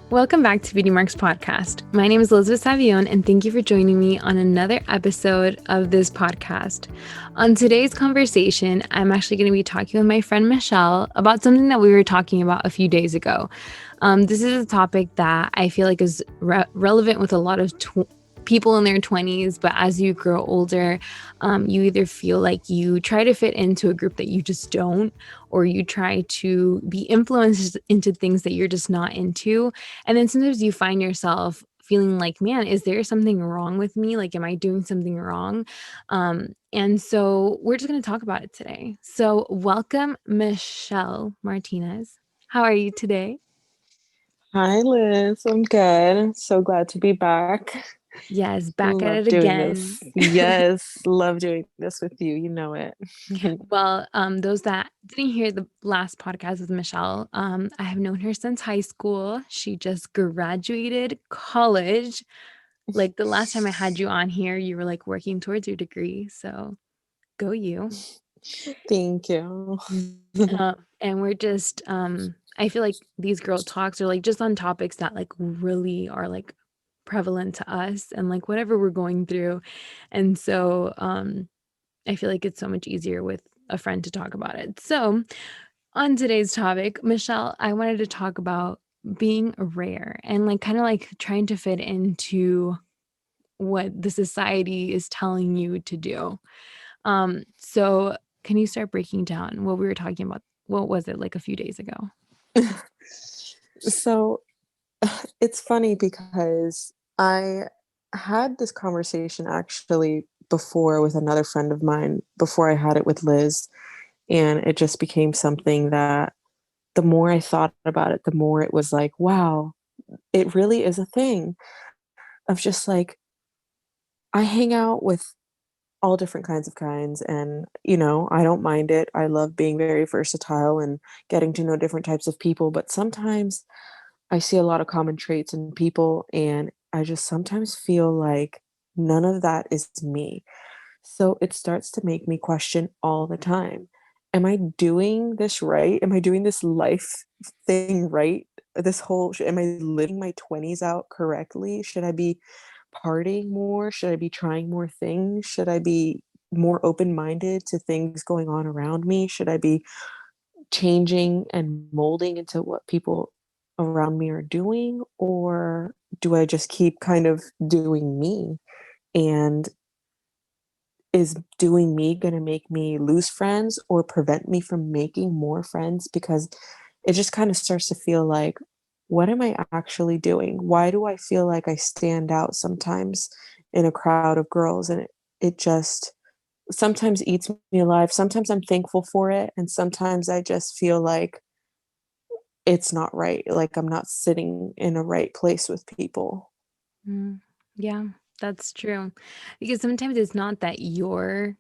Welcome back to Beauty Marks Podcast. My name is Elizabeth Savion, and thank you for joining me on another episode of this podcast. On today's conversation, I'm actually going to be talking with my friend Michelle about something that we were talking about a few days ago. This is a topic that I feel like is relevant with a lot of people in their 20s, but as you grow older, you either feel like you try to fit into a group that you just don't, or you try to be influenced into things that you're just not into. And then sometimes you find yourself feeling like, man, is there something wrong with me? Like, am I doing something wrong? And so we're just going to talk about it today. So welcome, Michelle Martinez. How are you today? Hi, Liz. I'm good. So glad to be back. Yes, back at Love it doing this. again. Yes, love doing this with you. You know it. Well, those that didn't hear the last podcast with Michelle, I have known her since high school. She just graduated college. Like the last time I had you on here, you were like working towards your degree. So go you. Thank you. And we're just, I feel like these girl talks are like just on topics that like really are like prevalent to us and like whatever we're going through. And so, I feel like it's so much easier with a friend to talk about it. So, on today's topic, Michelle, I wanted to talk about being rare and like kind of like trying to fit into what the society is telling you to do. So can you start breaking down what we were talking about? What was it like a few days ago? So it's funny because I had this conversation actually before with another friend of mine before I had it with Liz. And it just became something that the more I thought about it, the more it was like, wow, it really is a thing of just like, I hang out with all different kinds and I don't mind it. I love being very versatile and getting to know different types of people, but sometimes I see a lot of common traits in people and I just sometimes feel like none of that is me. So it starts to make me question all the time. Am I doing this right? Am I doing this life thing right? This whole am I living my 20s out correctly? Should I be partying more? Should I be trying more things? Should I be more open-minded to things going on around me? Should I be changing and molding into what people around me are doing? Or do I just keep kind of doing me? And is doing me going to make me lose friends or prevent me from making more friends? Because it just kind of starts to feel like, what am I actually doing? Why do I feel like I stand out sometimes in a crowd of girls? And it just sometimes eats me alive. Sometimes I'm thankful for it. And sometimes I just feel like it's not right. Like I'm not sitting in a right place with people. Mm, yeah, that's true. Because sometimes it's not that you're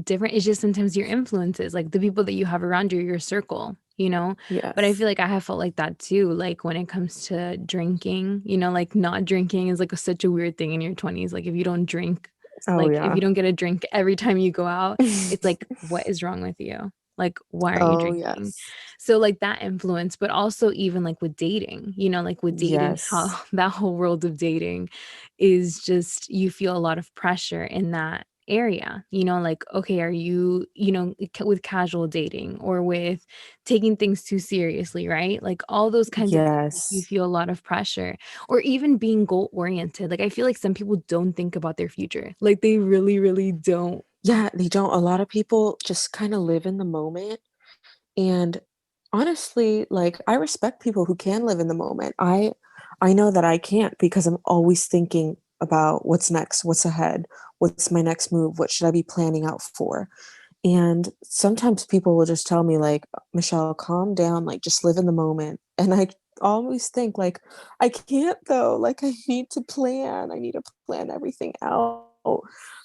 different, it's just sometimes your influences, like the people that you have around you, your circle, you know? But I Yes. feel like I have felt like that too, like when it comes to drinking, like not drinking is like such a weird thing in your 20s. Like if you don't drink, Oh, like if you yeah. don't get a drink every time you go out, it's like, what is wrong with you? Like, why aren't you Oh, drinking? yes. So like that influence, but also even like with dating, like with dating, how Yes. that whole world of dating is just you feel a lot of pressure in that area, like, okay, are you, with casual dating or with taking things too seriously, right? Like all those kinds of things, you Yes. feel a lot of pressure, or even being goal oriented. Like I feel like some people don't think about their future, like they really, really don't. Yeah, they don't. A lot of people just kind of live in the moment. And honestly, like I respect people who can live in the moment. I know that I can't because I'm always thinking about what's next, what's ahead, what's my next move, what should I be planning out for? And sometimes people will just tell me like, Michelle, calm down, like just live in the moment. And I always think like, I can't though. Like I need to plan. I need to plan everything out.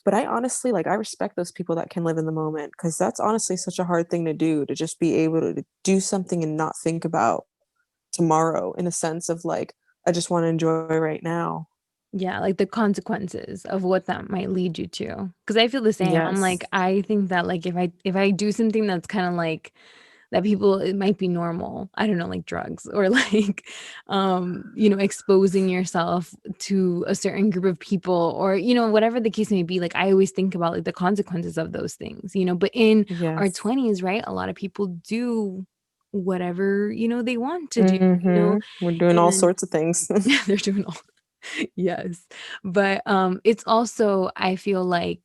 But I honestly like I respect those people that can live in the moment because that's honestly such a hard thing to do to just be able to do something and not think about tomorrow in a sense of like, I just want to enjoy right now. Yeah, like the consequences of what that might lead you to. Because I feel the same. I'm like, Yes. I think that like if I do something that's kind of that people, it might be normal, I don't know, like drugs or like exposing yourself to a certain group of people, or whatever the case may be. Like I always think about like the consequences of those things, but in our Yes. 20s, right, a lot of people do whatever they want to do, We're doing all and sorts of things. they're doing all yes. But it's also, I feel like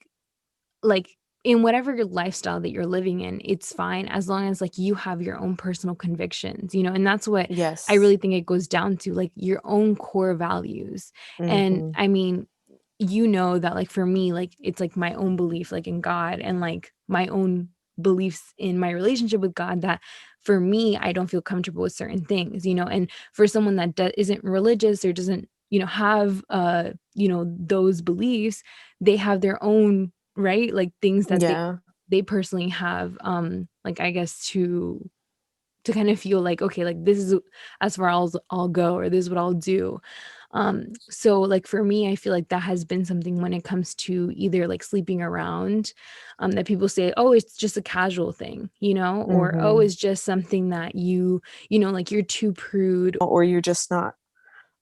in whatever your lifestyle that you're living in, it's fine as long as like you have your own personal convictions, and that's what I Yes. really think it goes down to, like your own core values. And Mhm. I mean, that like for me, like it's like my own belief like in God, and like my own beliefs in my relationship with God, that for me, I don't feel comfortable with certain things, and for someone that isn't religious or doesn't have those beliefs, they have their own, right, like things that Yeah. they personally have, like I guess to kind of feel like, okay, like this is as far as I'll go, or this is what I'll do. So like for me, I feel like that has been something when it comes to either like sleeping around, that people say, oh, it's just a casual thing, or oh, Mhm. it's just something that like you're too prude. Or you're just not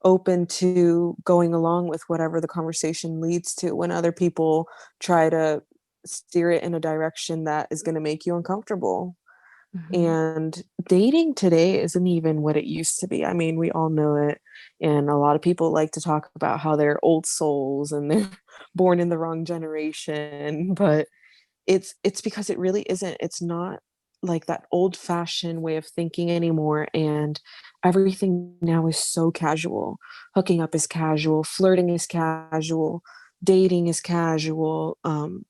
open to going along with whatever the conversation leads to when other people try to steer it in a direction that is gonna make you uncomfortable. Mhm. And dating today isn't even what it used to be. I mean, we all know it, and a lot of people like to talk about how they're old souls and they're born in the wrong generation, but it's because it really isn't. It's not like that old-fashioned way of thinking anymore, and everything now is so casual. Hooking up is casual, flirting is casual, dating is casual,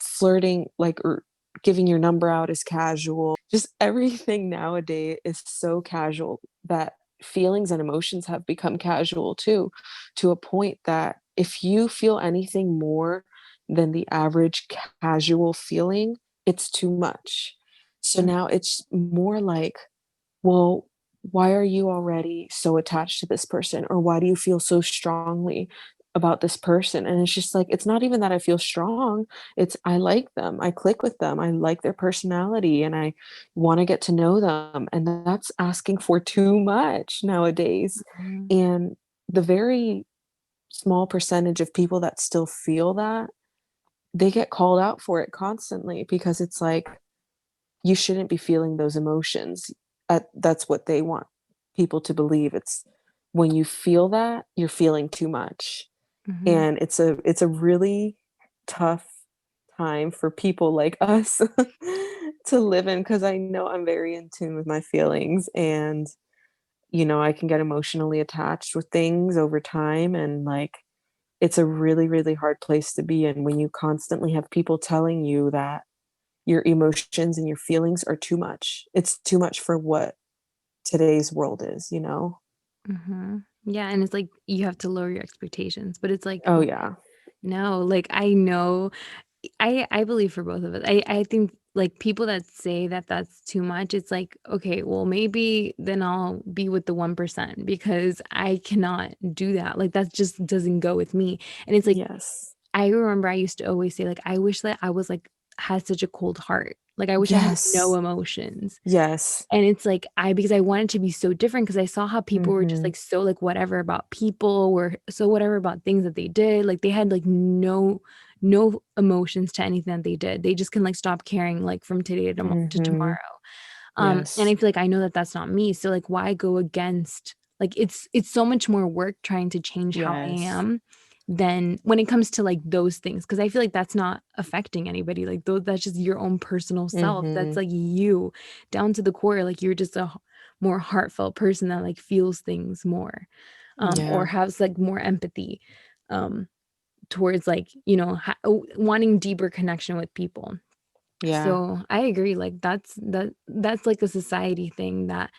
flirting, like, or giving your number out is casual. Just everything nowadays is so casual that feelings and emotions have become casual too, to a point that if you feel anything more than the average casual feeling, it's too much. So Mm, now it's more like, well, why are you already so attached to this person? Or why do you feel so strongly about this person? And it's just like, it's not even that I feel strong. It's I like them. I click with them. I like their personality and I want to get to know them. And that's asking for too much nowadays. mhm, And the very small percentage of people that still feel that, they get called out for it constantly because it's like, you shouldn't be feeling those emotions. That's what they want people to believe. It's when you feel that, you're feeling too much. mhm, And it's a really tough time for people like us to live in because I know I'm very in tune with my feelings and I can get emotionally attached with things over time and like it's a really, really hard place to be in when you constantly have people telling you that your emotions and your feelings are too much. It's too much for what today's world is? mhm. Yeah, and it's like you have to lower your expectations, but it's like, Oh, yeah. no, like I know, I believe for both of us. I think like people that say that that's too much, it's like, okay, well maybe then I'll be with the 1% because I cannot do that. Like that just doesn't go with me. And it's like Yes. I remember I used to always say like I wish that I was like had such a cold heart. Like I wish I had no Yes. emotions. Yes. And it's like because I wanted to be so different because I saw how people were just Mhm. like so like whatever about people, were so whatever about things that they did. Like they had like no emotions to anything that they did. They just can like stop caring like from today to tomorrow. Mhm. And I Yes. feel like I know that that's not me. So like why go against, like it's so much more work trying to change how I Yes. am than when it comes to like those things, because I feel like that's not affecting anybody. Like that's just your own personal self. That's Mhm. like you down to the core. Like you're just a more heartfelt person that like feels things more, or Yeah. has like more empathy, um, towards like wanting deeper connection with people. Yeah. So I agree. Like that's like a society thing that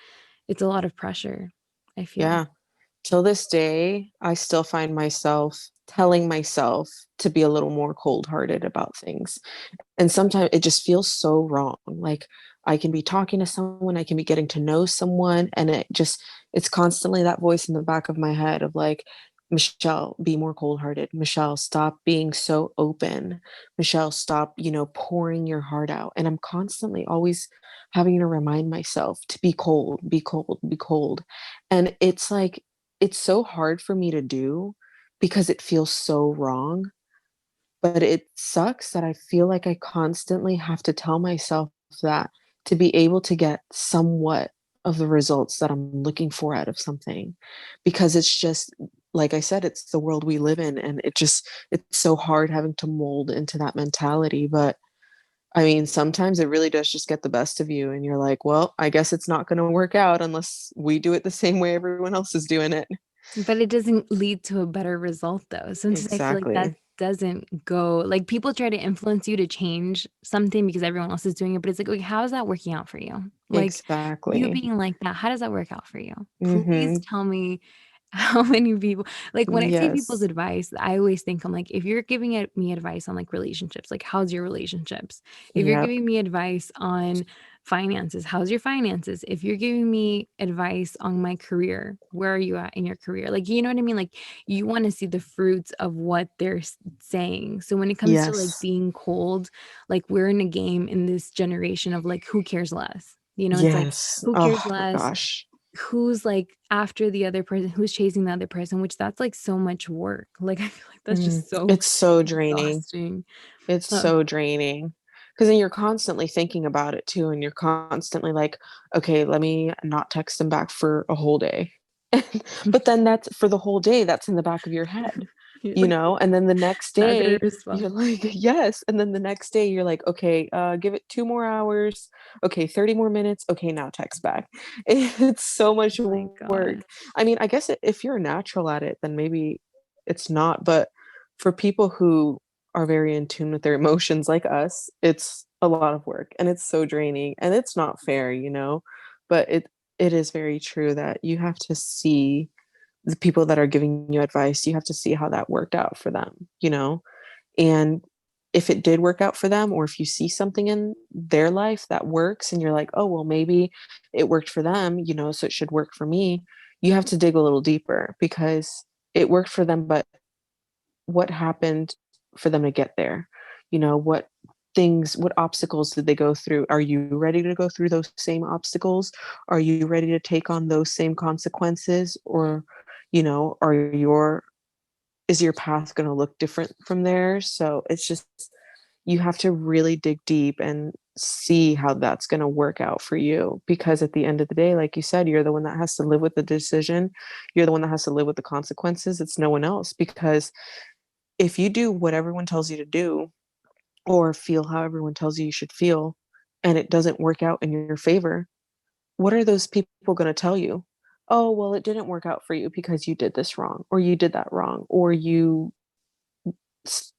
it's a lot of pressure, I feel. Yeah. Till this day, I still find myself telling myself to be a little more cold-hearted about things. And sometimes it just feels so wrong. Like I can be talking to someone, I can be getting to know someone, and it's constantly that voice in the back of my head of like, Michelle, be more cold hearted. Michelle, stop being so open. Michelle, stop, pouring your heart out. And I'm constantly always having to remind myself to be cold, be cold, be cold. And it's like, it's so hard for me to do because it feels so wrong. But it sucks that I feel like I constantly have to tell myself that to be able to get somewhat of the results that I'm looking for out of something. Because it's just, like I said, it's the world we live in. And it's so hard having to mold into that mentality. But I mean, sometimes it really does just get the best of you. And you're like, well, I guess it's not going to work out unless we do it the same way everyone else is doing it. But it doesn't lead to a better result though. Sometimes I feel like that Exactly. doesn't go like people try to influence you to change something because everyone else is doing it, but it's like, okay, how is that working out for you? Like you Exactly. being like that, how does that work out for you? Please Mm-hmm. tell me how many people like when I see people's Yes. advice, I always think I'm like, if you're giving me advice on like relationships, like how's your relationships? If you're Yep. giving me advice on finances, how's your finances? If you're giving me advice on my career, where are you at in your career? Like, you know what I mean? Like, you want to see the fruits of what they're saying. So when it comes to like Yes. being cold, like we're in a game in this generation of like who cares less? It's like Yes. who cares Oh my less? gosh. Who's like after the other person, who's chasing the other person, which that's like so much work. Like I feel like that's just so It's so draining. exhausting. It's Uh, so draining. Because then you're constantly thinking about it too. And you're constantly like, okay, let me not text them back for a whole day. But then that's for the whole day, that's in the back of your head, you're like, And then the next not gonna day, respond. you're like, yes. And then the next day, you're like, okay, give it 2 more hours. Okay, 30 more minutes. Okay, now text back. It's so much Oh my work. god. I mean, I guess if you're natural at it, then maybe it's not. But for people who are very in tune with their emotions like us, it's a lot of work and it's so draining and it's not fair. But it is very true that you have to see the people that are giving you advice, you have to see how that worked out for them. And if it did work out for them, or if you see something in their life that works and you're like, oh, well, maybe it worked for them, so it should work for me, you have to dig a little deeper because it worked for them, but what happened for them to get there? What obstacles did they go through? Are you ready to go through those same obstacles? Are you ready to take on those same consequences? Or, are is your path going to look different from theirs? So it's just, you have to really dig deep and see how that's going to work out for you. Because at the end of the day, like you said, you're the one that has to live with the decision. You're the one that has to live with the consequences. It's no one else. Because if you do what everyone tells you to do or feel how everyone tells you should feel and it doesn't work out in your favor, what are those people going to tell you? Oh, well, it didn't work out for you because you did this wrong or you did that wrong or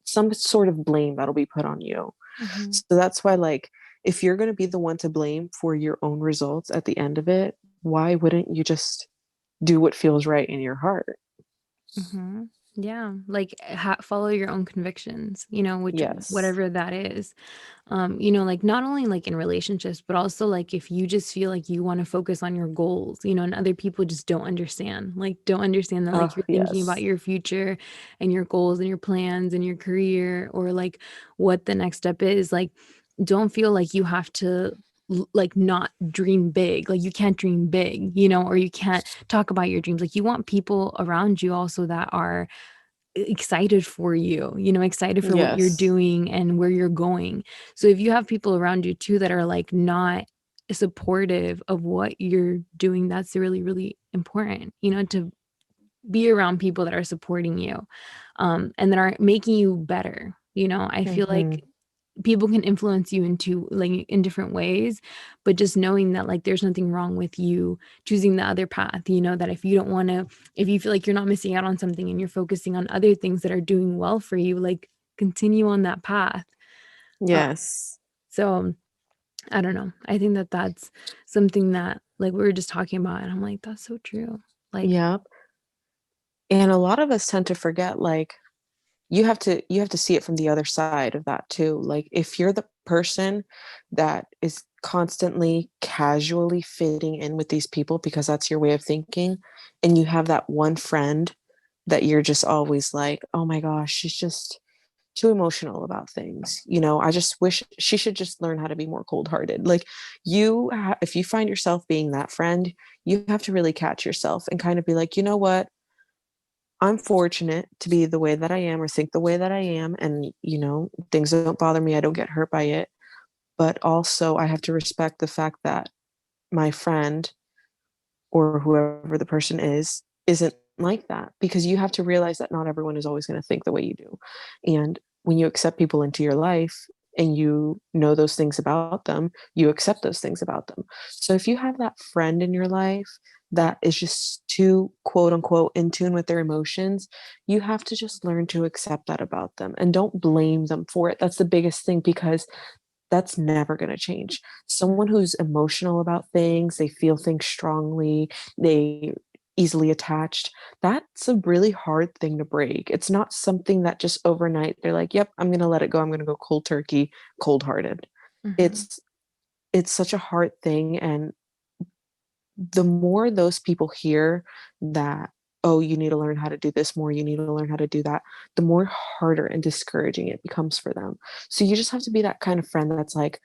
some sort of blame that'll be put on you. Mhm. So that's why, like, if you're going to be the one to blame for your own results at the end of it, why wouldn't you just do what feels right in your heart? Mhm. Yeah, like, follow your own convictions, which Yes. whatever that is. Like, not only, like, in relationships, but also, like, if you just feel like you wanna focus on your goals, and other people just don't understand that, like, Oh, you're thinking about yes. your future and your goals and your plans and your career or, like, what the next step is, like, don't feel like you have to like not dream big, like you can't dream big, or you can't talk about your dreams. Like you want people around you also that are excited for you, excited for what you're Yes. doing and where you're going. So if you have people around you too that are like not supportive of what you're doing, that's really, really important, to be around people that are supporting you, and that are making you better. I feel like Hmm. people can influence you into like in different ways, but just knowing that like there's nothing wrong with you choosing the other path, that if you don't want to, if you feel like you're not missing out on something and you're focusing on other things that are doing well for you, like continue on that path. uh, Yes. so I don't know, I think that that's something that like we were just talking about and I'm like, that's so true. Like, Yep. And a lot of us tend to forget, like, you have to see it from the other side of that too. Like, if you're the person that is constantly casually fitting in with these people because that's your way of thinking, and you have that one friend that you're just always like, oh my gosh, she's just too emotional about things. I just wish she should just learn how to be more cold-hearted. Like if you find yourself being that friend, you have to really catch yourself and kind of be like, you know what? I'm fortunate to be the way that I am or think the way that I am. And, things don't bother me. I don't get hurt by it. But also, I have to respect the fact that my friend or whoever the person is isn't like that, because you have to realize that not everyone is always going to think the way you do. And when you accept people into your life and you know those things about them, you accept those things about them. So if you have that friend in your life that is just too quote unquote in tune with their emotions, you have to just learn to accept that about them and don't blame them for it. That's the biggest thing, because that's never going to change. Someone who's emotional about things, they feel things strongly, they easily attached, that's a really hard thing to break. It's not something that just overnight they're like, yep, I'm going to let it go. I'm going to go cold turkey, cold hearted. Mm-hmm. It's such a hard thing. And the more those people hear that, oh, you need to learn how to do this more, you need to learn how to do that, the more harder and discouraging it becomes for them. So you just have to be that kind of friend that's like,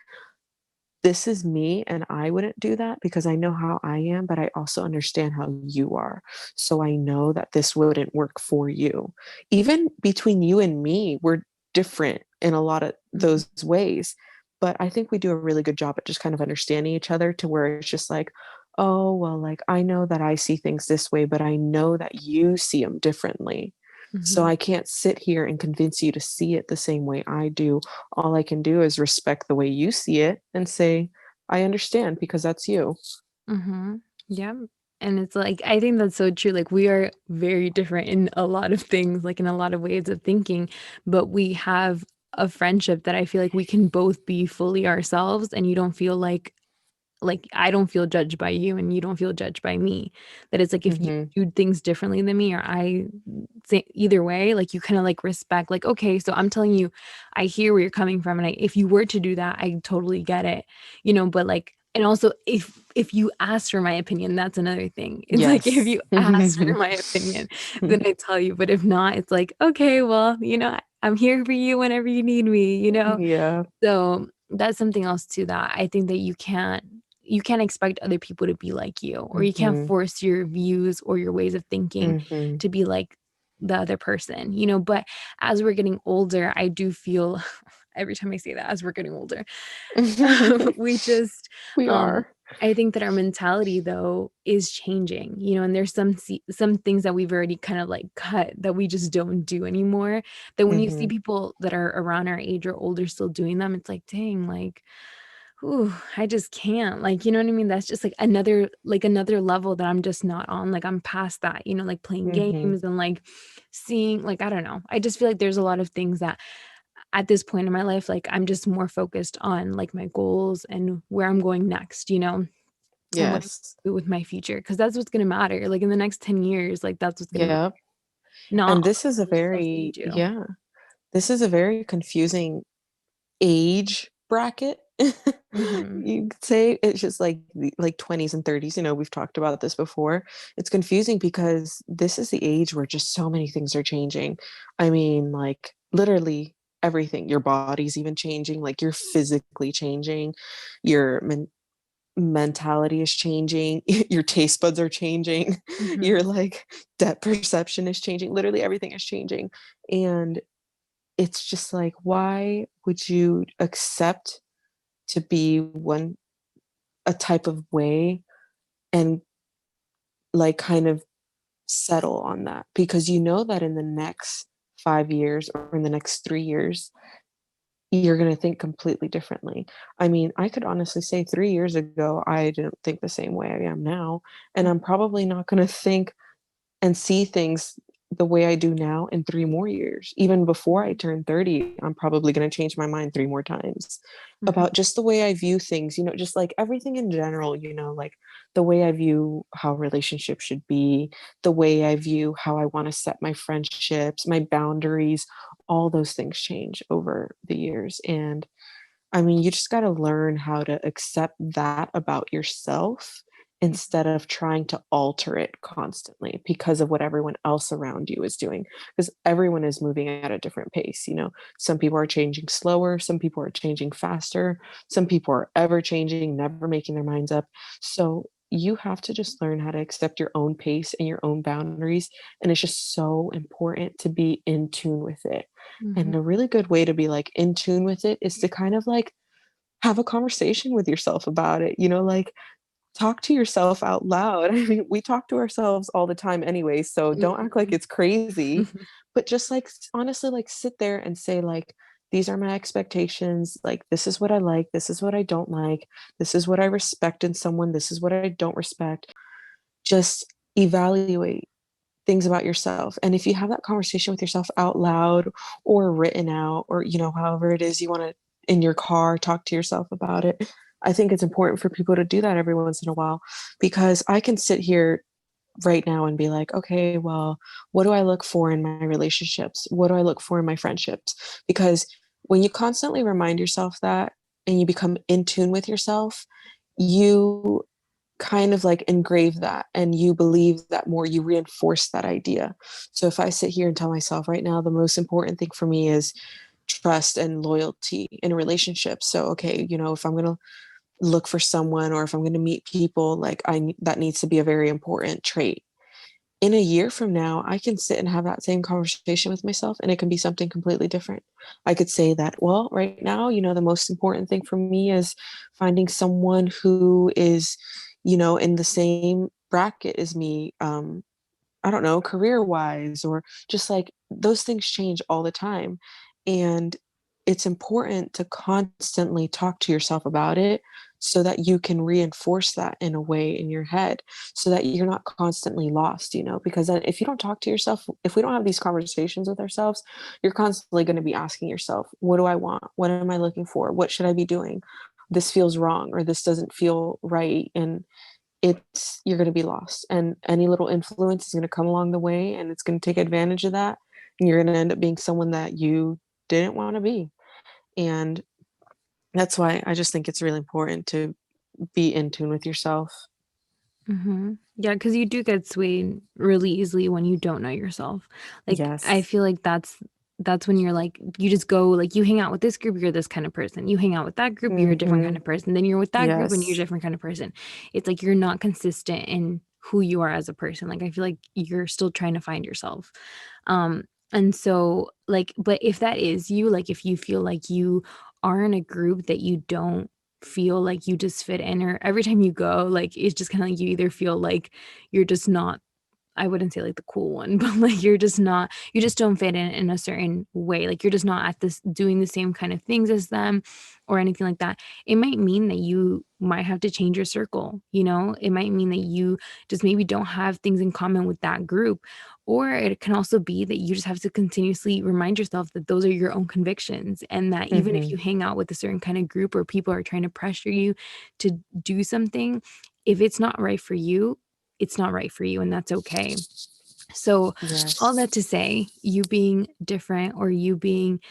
this is me and I wouldn't do that because I know how I am, but I also understand how you are. So I know that this wouldn't work for you. Even between you and me, we're different in a lot of Mm-hmm. those ways. But I think we do a really good job at just kind of understanding each other to where it's just like, oh, well, like I know that I see things this way, but I know that you see them differently. So Mm-hmm. I can't sit here and convince you to see it the same way I do. All I can do is respect the way you see it and say, I understand because that's you. Mm-hmm. Yeah. And it's like, I think that's so true. Like, we are very different in a lot of things, like in a lot of ways of thinking, but we have a friendship that I feel like we can both be fully ourselves, and you don't feel like I don't feel judged by you and you don't feel judged by me. That it's like if you Hmm. do things differently than me, or I say either way, like you kind of like respect, like, okay, so I'm telling you, I hear where you're coming from. And if you were to do that, I totally get it, but like, and also if you ask for my opinion, that's another thing. It's like if Yes. you ask for my opinion, then I tell you. But if not, it's like, okay, well, I'm here for you whenever you need me. Yeah. So that's something else too, that I think that you can't expect other people to be like you, or you can't Hmm. force your views or your ways of thinking Hmm. to be like the other person. But as we're getting older, I do feel every time I say that, as we're getting older, we just We um are. I think that our mentality though is changing, and there's some things that we've already kind of like cut that we just don't do anymore. That when you see Hmm. people that are around our age or older still doing them, it's like, dang, like, ooh, I just can't. Like, you know what I mean? That's just like another level that I'm just not on. Like, I'm past that, like playing Hmm. games and like seeing, like, I don't know. I just feel like there's a lot of things that at this point in my life, like I'm just more focused on like my goals and where I'm going next, and what I Yes. do with my future. Cause that's what's gonna matter. Like in the next 10 years, like that's what's gonna matter. Yeah. Not And all this is a the stuff that you very, do. yeah, this is a very confusing age bracket. Hmm. You could say it's just like 20s and 30s. We've talked about this before. It's confusing because this is the age where just so many things are changing. I mean, like literally everything. Your body's even changing, like you're physically changing, your mentality is changing, your taste buds are changing, Hmm. your like depth perception is changing. Literally everything is changing. And it's just like, why would you accept to be a type of way and like kind of settle on that? Because you know that in the next 5 years or in the next 3 years, you're going to think completely differently. I mean, I could honestly say 3 years ago, I didn't think the same way I am now. And I'm probably not going to think and see things the way I do now in 3 more years. Even before I turn 30, I'm probably going to change my mind 3 more times Hmm. about just the way I view things, just like everything in general, like the way I view how relationships should be, the way I view how I want to set my friendships, my boundaries, all those things change over the years. And I mean, you just got to learn how to accept that about yourself instead of trying to alter it constantly because of what everyone else around you is doing. Because everyone is moving at a different pace. Some people are changing slower, some people are changing faster, some people are ever changing, never making their minds up. So you have to just learn how to accept your own pace and your own boundaries. And it's just so important to be in tune with it. Mhm. And a really good way to be like in tune with it is to kind of like have a conversation with yourself about it, like talk to yourself out loud. I mean, we talk to ourselves all the time anyway, so don't act like Mhm. it's crazy, but just like honestly, like sit there and say, like, these are my expectations. Like, this is what I like. This is what I don't like. This is what I respect in someone. This is what I don't respect. Just evaluate things about yourself. And if you have that conversation with yourself out loud or written out, or, however it is you want to in your car, talk to yourself about it. I think it's important for people to do that every once in a while because I can sit here right now and be like, okay, well, what do I look for in my relationships? What do I look for in my friendships? Because when you constantly remind yourself that and you become in tune with yourself, you kind of like engrave that and you believe that more, you reinforce that idea. So if I sit here and tell myself right now, the most important thing for me is trust and loyalty in relationships. So, okay, if I'm going to look for someone or if I'm going to meet people, like that needs to be a very important trait. In a year from now, I can sit and have that same conversation with myself and it can be something completely different. I could say that, well, right now, the most important thing for me is finding someone who is, in the same bracket as me, I don't know, career wise, or just like those things change all the time. And it's important to constantly talk to yourself about it so that you can reinforce that in a way in your head so that you're not constantly lost, because then if you don't talk to yourself, if we don't have these conversations with ourselves, you're constantly going to be asking yourself, what do I want? What am I looking for? What should I be doing? This feels wrong or this doesn't feel right. And you're going to be lost and any little influence is going to come along the way and it's going to take advantage of that and you're going to end up being someone that you didn't want to be. And that's why I just think it's really important to be in tune with yourself. Yeah, because you do get swayed really easily when you don't know yourself. Like, I Yes. feel like that's when you're like, you just go, like, you hang out with this group, you're this kind of person. You hang out with that group, you're a different kind Hmm. of person. Then you're with that group and you're a Yes. different kind of person. It's like you're not consistent in who you are as a person. Like, I feel like you're still trying to find yourself. And so, like, but if that is you, like, if you feel like you are in a group that you don't feel like you just fit in, or every time you go, like, it's just kind of like you either feel like you're just not, I wouldn't say like the cool one, but like you're just not, you just don't fit in a certain way. Like you're just not at this doing the same kind of things as them or anything like that. It might mean that you might have to change your circle, you know? It might mean that you just maybe don't have things in common with that group. Or it can also be that you just have to continuously remind yourself that those are your own convictions and that even if Hmm. you hang out with a certain kind of group or people are trying to pressure you to do something, if it's not right for you, it's not right for you, and that's okay. So, all Yes. that to say, you being different or you being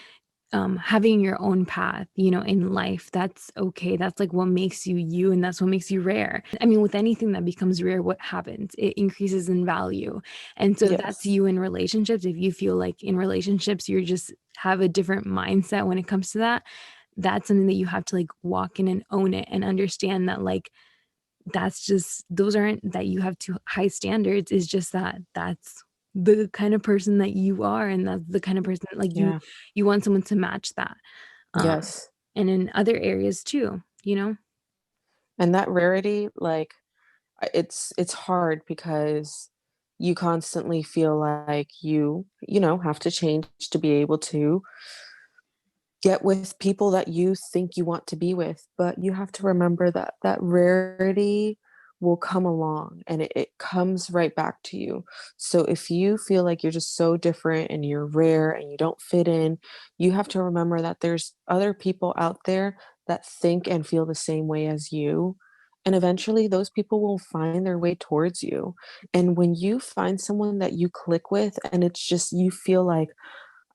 having your own path, you know, in life, that's okay. That's like what makes you you, and that's what makes you rare. I mean, with anything that becomes rare, what happens? It increases in value. And so that's Yes. you in relationships. If you feel like in relationships, you're just have a different mindset when it comes to that, that's something that you have to like walk in and own it and understand that like that's just, those aren't that you have too high standards, is just that that's the kind of person that you are, and that's the kind of person like Yeah. you want someone to match that. um Yes. and in other areas too, you know. And that rarity, like, it's hard because you constantly feel like you have to change to be able to get with people that you think you want to be with, but you have to remember that that rarity will come along and it comes right back to you. So if you feel like you're just so different and you're rare and you don't fit in, you have to remember that there's other people out there that think and feel the same way as you. And eventually those people will find their way towards you. And when you find someone that you click with and it's just you feel like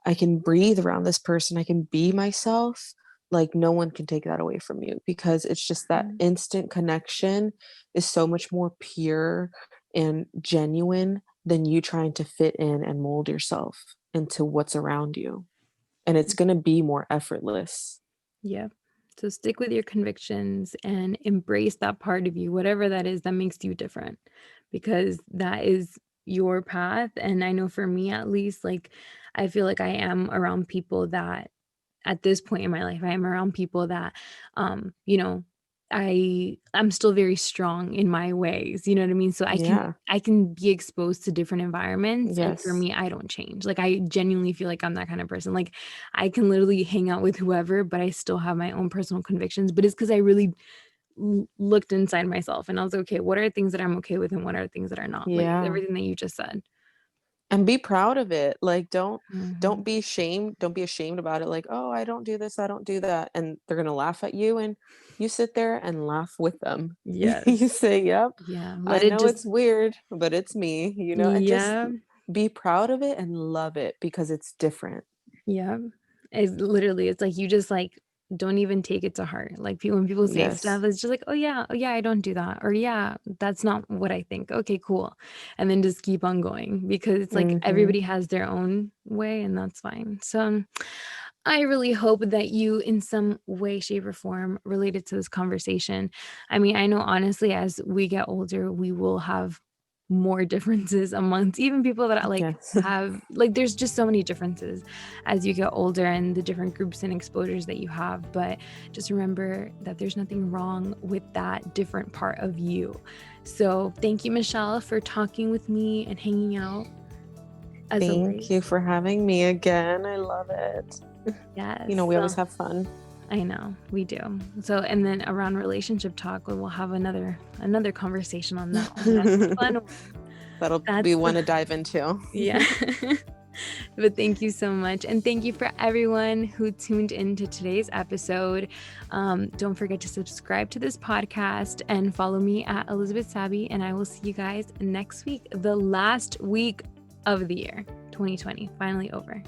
I can breathe around this person, I can be myself, like no one can take that away from you, because it's just that instant connection is so much more pure and genuine than you trying to fit in and mold yourself into what's around you. And it's going to be more effortless. Yeah. So stick with your convictions and embrace that part of you, whatever that is that makes you different, because that is your path. And I know for me, at least, like, I feel like I am around people that at this point in my life, I am around people that, you know, I'm still very strong in my ways, you know what I mean? So Yeah. I can be exposed to different environments, and for Yes. me, I don't change. Like, I genuinely feel like I'm that kind of person. Like, I can literally hang out with whoever, but I still have my own personal convictions. But it's because I really looked inside myself and I was like, okay, what are things that I'm okay with and what are things that are not? Like Yeah. everything that you just said. And be proud of it. Like don't Mhm. be ashamed. Don't be ashamed about it. Like, oh, I don't do this, I don't do that. And they're gonna laugh at you, and you sit there and laugh with them. You Yes. say, Yep, Yeah. I Let it know just, it's weird, but it's me, and just yeah. be proud of it and love it because it's different. Yeah. It's literally, it's like you just like don't even take it to heart. Like people, when people say Yes. stuff, it's just like, oh yeah, I don't do that. Or yeah, that's not what I think. Okay, cool. And then just keep on going because it's like Hmm. everybody has their own way and that's fine. So I really hope that you, in some way, shape, or form, related to this conversation. I mean, I know honestly, as we get older, we will have more differences amongst even people that like Yes. have like there's just so many differences as you get older and the different groups and exposures that you have, but just remember that there's nothing wrong with that different part of you. So thank you, Michelle, for talking with me and hanging out as Thank you always. for having me again. I love it. Yes, We always so have fun. I know we do. So, and then around relationship talk, we'll have another conversation on that one. That's the fun one. That'll be That's one the to dive into. yeah. But thank you so much. And thank you for everyone who tuned into today's episode. Don't forget to subscribe to this podcast and follow me at Elizabeth Sabi. And I will see you guys next week, the last week of the year, 2020, finally over.